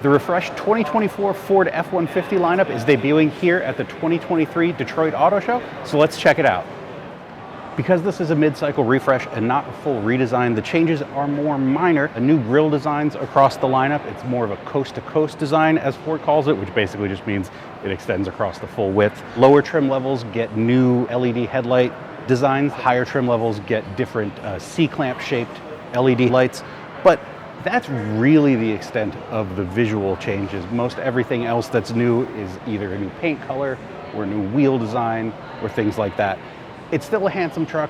The refreshed 2024 Ford F-150 lineup is debuting here at the 2023 Detroit Auto Show, so let's check it out. Because this is a mid-cycle refresh and not a full redesign, the changes are more minor. A new grille designs across the lineup. It's more of a coast-to-coast design, as Ford calls it, which basically just means it extends across the full width. Lower trim levels get new LED headlight designs. Higher trim levels get different C-clamp shaped LED lights, but that's really the extent of the visual changes. Most everything else that's new is either a new paint color or a new wheel design or things like that. It's still a handsome truck.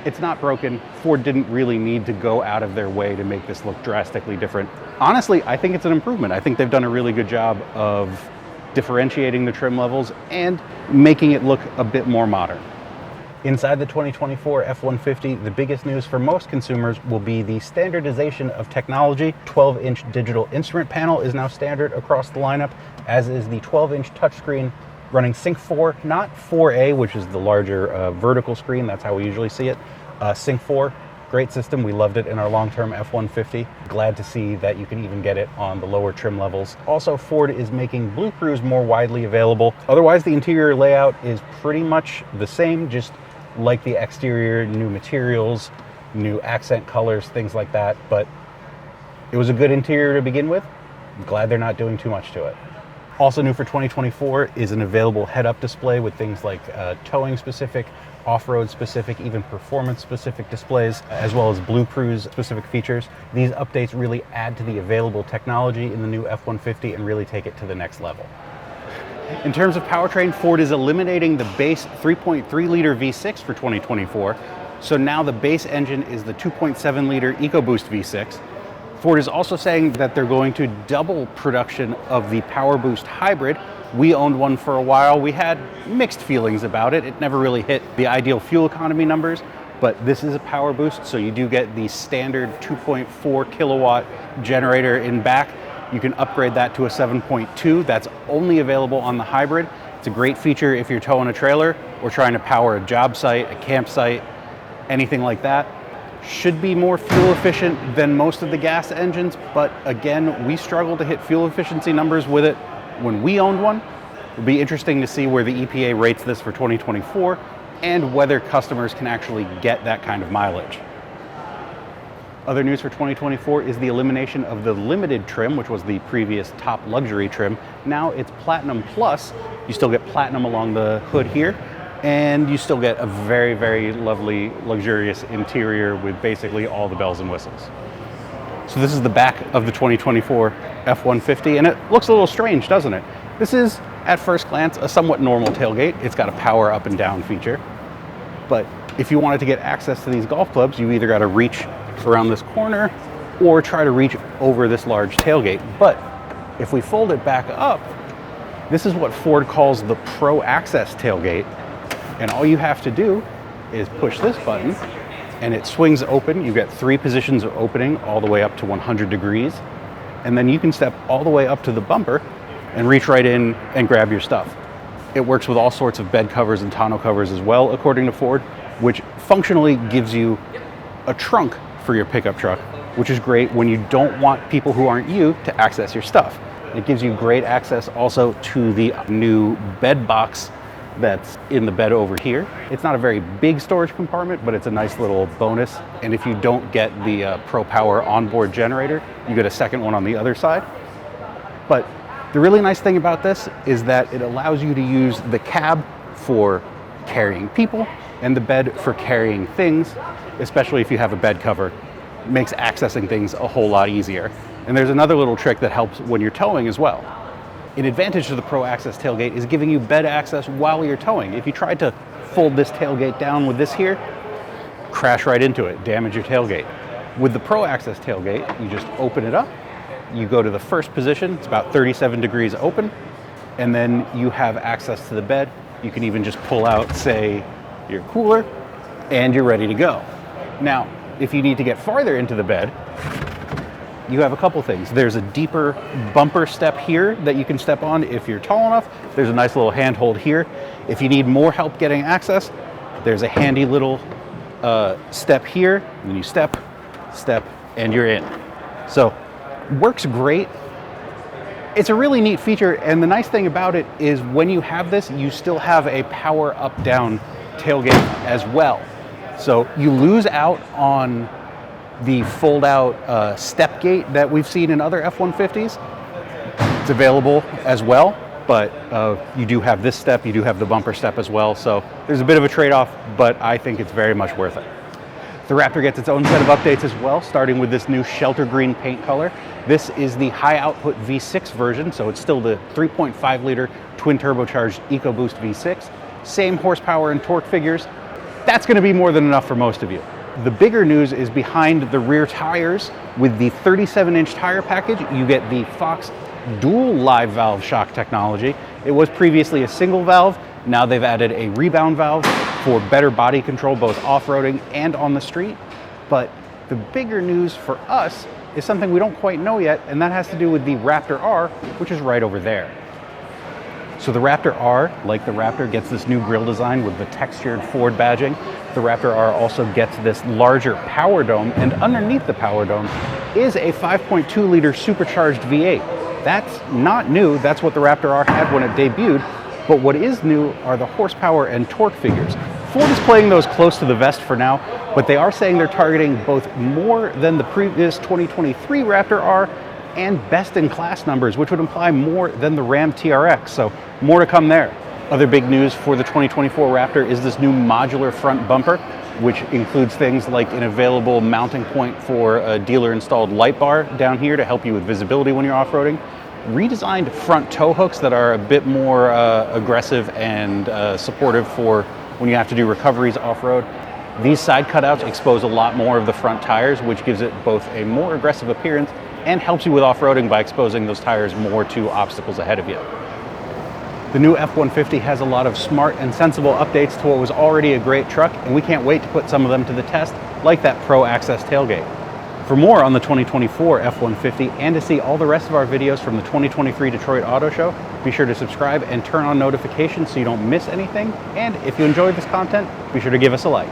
It's not broken. Ford didn't really need to go out of their way to make this look drastically different. Honestly, I think it's an improvement. I think they've done a really good job of differentiating the trim levels and making it look a bit more modern. Inside the 2024 F-150, the biggest news for most consumers will be the standardization of technology. 12-inch digital instrument panel is now standard across the lineup, as is the 12-inch touchscreen running Sync 4, not 4A, which is the larger vertical screen. That's how we usually see it. Sync 4, great system. We loved it in our long-term F-150. Glad to see that you can even get it on the lower trim levels. Also, Ford is making Blue Cruise more widely available. Otherwise, the interior layout is pretty much the same, just like the exterior, new materials, new accent colors, things like that. But it was a good interior to begin with. I'm glad they're not doing too much to it. Also new for 2024 is an available head-up display with things like towing specific, off-road specific, even performance specific displays, as well as Blue Cruise specific features. These updates really add to the available technology in the new F-150 and really take it to the next level. In terms of powertrain, Ford is eliminating the base 3.3-liter V6 for 2024. So now the base engine is the 2.7-liter EcoBoost V6. Ford is also saying that they're going to double production of the PowerBoost Hybrid. We owned one for a while. We had mixed feelings about it. It never really hit the ideal fuel economy numbers, but this is a PowerBoost, so you do get the standard 2.4 kilowatt generator in back. You can upgrade that to a 7.2. That's only available on the Hybrid. It's a great feature if you're towing a trailer or trying to power a job site, a campsite, anything like that. Should be more fuel efficient than most of the gas engines, but again, we struggle to hit fuel efficiency numbers with it when we owned one. It'll be interesting to see where the EPA rates this for 2024 and whether customers can actually get that kind of mileage. Other news for 2024 is the elimination of the limited trim, which was the previous top luxury trim. Now it's Platinum Plus. You still get Platinum along the hood here, and you still get a very, very lovely, luxurious interior with basically all the bells and whistles. So this is the back of the 2024 F-150, and it looks a little strange, doesn't it? This is, at first glance, a somewhat normal tailgate. It's got a power up and down feature, but if you wanted to get access to these golf clubs, you either got to reach around this corner or try to reach over this large tailgate. But if we fold it back up, this is what Ford calls the Pro Access tailgate. And all you have to do is push this button and it swings open. You get 3 positions of opening all the way up to 100 degrees. And then you can step all the way up to the bumper and reach right in and grab your stuff. It works with all sorts of bed covers and tonneau covers as well, according to Ford, which functionally gives you a trunk for your pickup truck, which is great when you don't want people who aren't you to access your stuff. It gives you great access also to the new bed box that's in the bed over here. It's not a very big storage compartment, but it's a nice little bonus. And if you don't get the Pro Power onboard generator, you get a second one on the other side. But the really nice thing about this is that it allows you to use the cab for carrying people and the bed for carrying things, especially if you have a bed cover. It makes accessing things a whole lot easier. And there's another little trick that helps when you're towing as well. An advantage to the Pro Access tailgate is giving you bed access while you're towing. If you tried to fold this tailgate down with this here, crash right into it, damage your tailgate. With the Pro Access tailgate, you just open it up, you go to the first position, it's about 37 degrees open, and then you have access to the bed. You can even just pull out, say, your cooler, and you're ready to go. Now, if you need to get farther into the bed, you have a couple things. There's a deeper bumper step here that you can step on if you're tall enough. There's a nice little handhold here. If you need more help getting access, there's a handy little step here. And then you step, and you're in. So, works great It's a really neat feature, and the nice thing about it is when you have this, you still have a power up-down tailgate as well. So you lose out on the fold-out step gate that we've seen in other F-150s. It's available as well, but you do have this step, you do have the bumper step as well, so there's a bit of a trade-off, but I think it's very much worth it. The Raptor gets its own set of updates as well, starting with this new Shelter Green paint color. This is the high output V6 version, so it's still the 3.5 liter twin turbocharged EcoBoost V6. Same horsepower and torque figures. That's going to be more than enough for most of you. The bigger news is behind the rear tires. With the 37-inch tire package, you get the Fox dual live valve shock technology. It was previously a single valve. Now they've added a rebound valve for better body control, both off-roading and on the street. But the bigger news for us is something we don't quite know yet, and that has to do with the Raptor R, which is right over there. So the Raptor R, like the Raptor, gets this new grille design with the textured Ford badging. The Raptor R also gets this larger power dome, and underneath the power dome is a 5.2 liter supercharged V8. That's not new, that's what the Raptor R had when it debuted. But what is new are the horsepower and torque figures. Ford is playing those close to the vest for now, but they are saying they're targeting both more than the previous 2023 Raptor R and best-in-class numbers, which would imply more than the Ram TRX, so more to come there. Other big news for the 2024 Raptor is this new modular front bumper, which includes things like an available mounting point for a dealer-installed light bar down here to help you with visibility when you're off-roading. Redesigned front tow hooks that are a bit more aggressive and supportive for when you have to do recoveries off-road. These side cutouts expose a lot more of the front tires, which gives it both a more aggressive appearance and helps you with off-roading by exposing those tires more to obstacles ahead of you. The new F-150 has a lot of smart and sensible updates to what was already a great truck, and we can't wait to put some of them to the test, like that Pro Access tailgate. For more on the 2024 F-150 and to see all the rest of our videos from the 2023 Detroit Auto Show, be sure to subscribe and turn on notifications so you don't miss anything. And if you enjoyed this content, be sure to give us a like.